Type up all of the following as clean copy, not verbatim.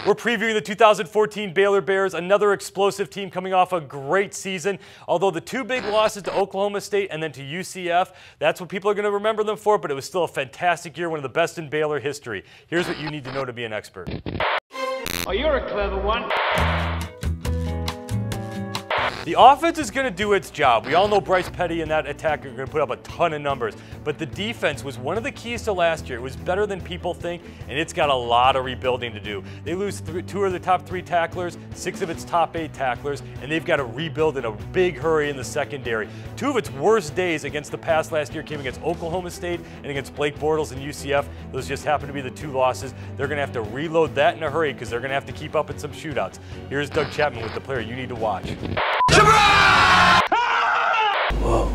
We're previewing the 2014 Baylor Bears, another explosive team coming off a great season. Although the two big losses to Oklahoma State and then to UCF, that's what people are going to remember them for, but it was still a fantastic year, one of the best in Baylor history. Here's what you need to know to be an expert. Oh, you're a clever one. The offense is going to do its job. We all know Bryce Petty and that attack are going to put up a ton of numbers. But the defense was one of the keys to last year. It was better than people think, and it's got a lot of rebuilding to do. They lose two of the top 3 tacklers, 6 of its top 8 tacklers, and they've got to rebuild in a big hurry in the secondary. 2 of its worst days against the pass last year came against Oklahoma State and against Blake Bortles and UCF. Those just happen to be the 2 losses. They're going to have to reload that in a hurry because they're going to have to keep up in some shootouts. Here's Doug Chapman with the player you need to watch. Whoa.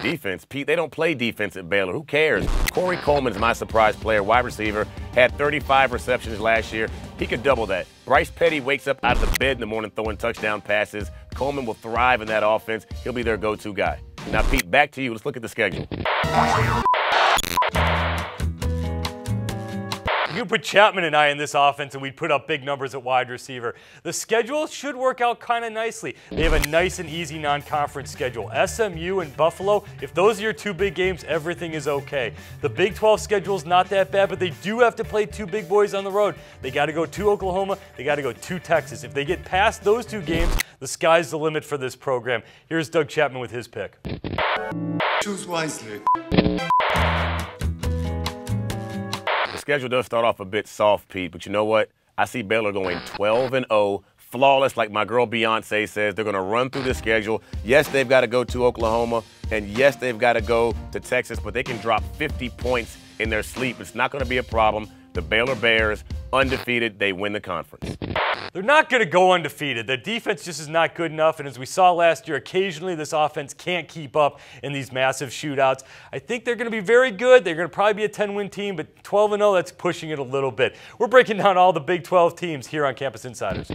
Defense, Pete, they don't play defense at Baylor. Who cares? Corey Coleman's my surprise player, wide receiver, had 35 receptions last year. He could double that. Bryce Petty wakes up out of the bed in the morning throwing touchdown passes. Coleman will thrive in that offense. He'll be their go-to guy. Now, Pete, back to you. Let's look at the schedule. You could put Chapman and I in this offense and we'd put up big numbers at wide receiver. The schedule should work out kind of nicely. They have a nice and easy non-conference schedule. SMU and Buffalo, if those are your 2 big games, everything is okay. The Big 12 schedule is not that bad, but they do have to play 2 big boys on the road. They got to go to Oklahoma, they got to go to Texas. If they get past those 2 games, the sky's the limit for this program. Here's Doug Chapman with his pick. Choose wisely. The schedule does start off a bit soft, Pete, but you know what? I see Baylor going 12-0, flawless, like my girl Beyonce says. They're going to run through the schedule. Yes, they've got to go to Oklahoma, and yes, they've got to go to Texas, but they can drop 50 points in their sleep. It's not going to be a problem. The Baylor Bears, undefeated, they win the conference. They're not going to go undefeated. The defense just is not good enough, and as we saw last year, occasionally this offense can't keep up in these massive shootouts. I think they're going to be very good. They're going to probably be a 10-win team, but 12-0, that's pushing it a little bit. We're breaking down all the Big 12 teams here on Campus Insiders.